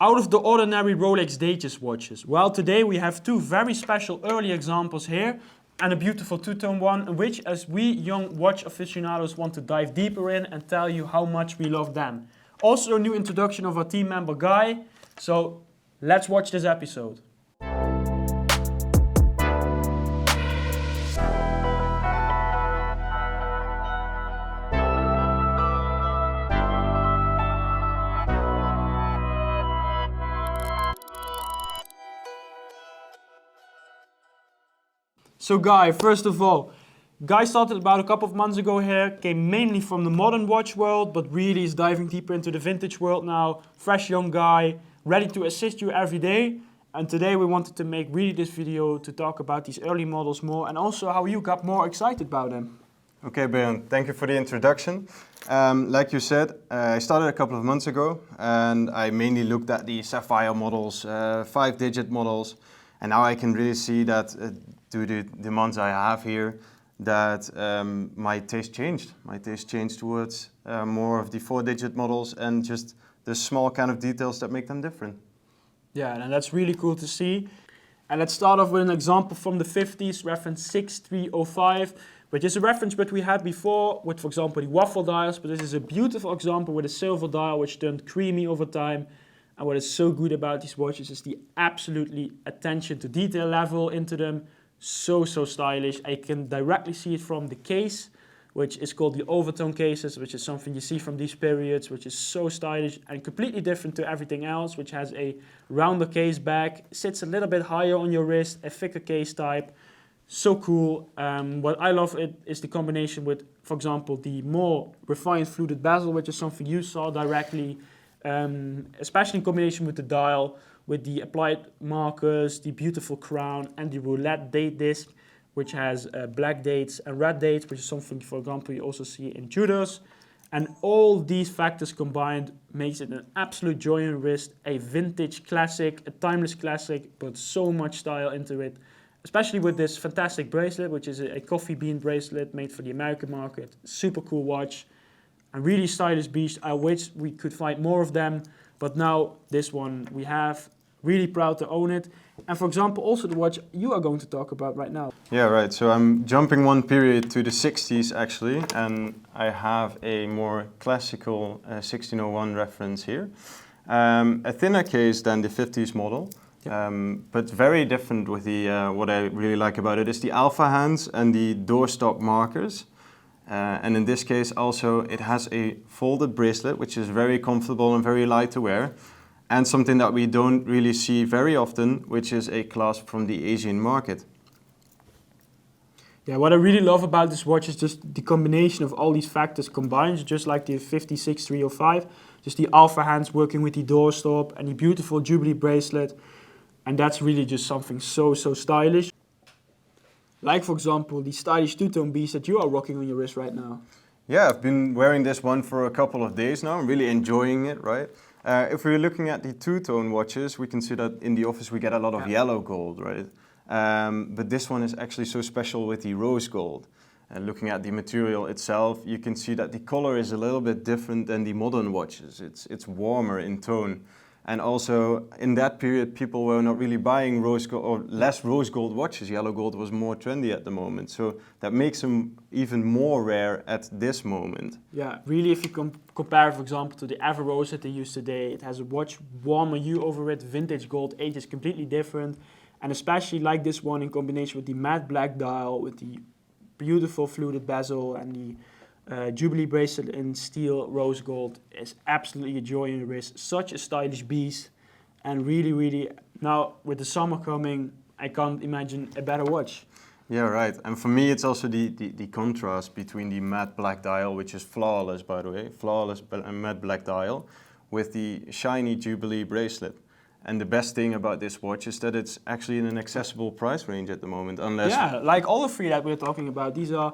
Out of the ordinary Rolex Datejust watches. Well, today we have two very special early examples here and a beautiful two-tone one, which as we young watch aficionados want to dive deeper in and tell you how much we love them. Also a new introduction of our team member Guy, so let's watch this episode. So Guy, first of all, Guy started about a couple of months ago here, came mainly from the modern watch world, but really is diving deeper into the vintage world now. Fresh young guy, ready to assist you every day. And today we wanted to make really this video to talk about these early models more and also how you got more excited about them. Okay, Bulang, thank you for the introduction. Like you said, I started a couple of months ago and I mainly looked at the Sapphire models, 5-digit models. And now I can really see that due to the months I have here, that my taste changed. My taste changed towards more of the 4-digit models and just the small kind of details that make them different. Yeah, and that's really cool to see. And let's start off with an example from the 50s, reference 6305, which is a reference that we had before with, for example, the waffle dials, but this is a beautiful example with a silver dial which turned creamy over time. And what is so good about these watches is the absolutely attention to detail level into them. So stylish. I can directly see it from the case, which is called the overtone cases, which is something you see from these periods, which is so stylish and completely different to everything else, which has a rounder case back, sits a little bit higher on your wrist, a thicker case type. So cool. What I love it is the combination with, for example, the more refined fluted bezel, which is something you saw directly, especially in combination with the dial, with the applied markers, the beautiful crown, and the roulette date disc, which has black dates and red dates, which is something, for example, you also see in Tudors. And all these factors combined makes it an absolute joy in wrist, a vintage classic, a timeless classic, but so much style into it. Especially with this fantastic bracelet, which is a coffee bean bracelet made for the American market. Super cool watch. A really stylish beast. I wish we could find more of them, but now this one we have. Really proud to own it. And for example, also the watch you are going to talk about right now. Yeah, right. So I'm jumping one period to the 60s actually, and I have a more classical 1601 reference here. A thinner case than the 50s model, but very different with the, what I really like about it is the alpha hands and the doorstop markers. And in this case also it has a folded bracelet, which is very comfortable and very light to wear. And something that we don't really see very often, which is a clasp from the Asian market. Yeah, what I really love about this watch is just the combination of all these factors combined, just like the 56305, just the alpha hands working with the doorstop and the beautiful Jubilee bracelet. And that's really just something so stylish. Like, for example, the stylish two-tone beast that you are rocking on your wrist right now. Yeah, I've been wearing this one for a couple of days now. I'm really enjoying it, right? If we're looking at the two-tone watches, we can see that in the office we get a lot of yellow gold, right? But this one is actually so special with the rose gold. And looking at the material itself, you can see that the color is a little bit different than the modern watches. It's warmer in tone. And also, in that period, people were not really buying rose gold or less rose gold watches. Yellow gold was more trendy at the moment. So that makes them even more rare at this moment. Yeah, really, if you compare, for example, to the Averrose that they use today, it has a much warmer hue over it. Vintage gold age is completely different. And especially like this one in combination with the matte black dial, with the beautiful fluted bezel and the Jubilee bracelet in steel rose gold is absolutely a joy in the wrist. Such a stylish beast, and really, now with the summer coming, I can't imagine a better watch. Yeah, right. And for me, it's also the contrast between the matte black dial, which is flawless, by the way, flawless matte black dial, with the shiny Jubilee bracelet. And the best thing about this watch is that it's actually in an accessible price range at the moment, unless... Yeah, like all the three that we're talking about, these are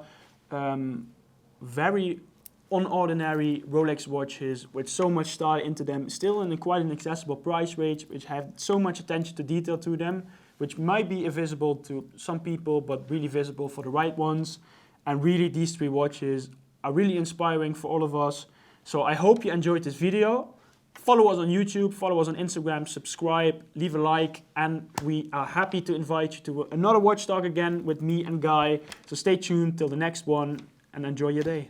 very unordinary Rolex watches with so much style into them, still in quite an accessible price range, which have so much attention to detail to them, which might be invisible to some people, but really visible for the right ones. And really, these three watches are really inspiring for all of us. So I hope you enjoyed this video. Follow us on YouTube, follow us on Instagram, subscribe, leave a like, and we are happy to invite you to another Watch Talk again with me and Guy. So stay tuned till the next one and enjoy your day.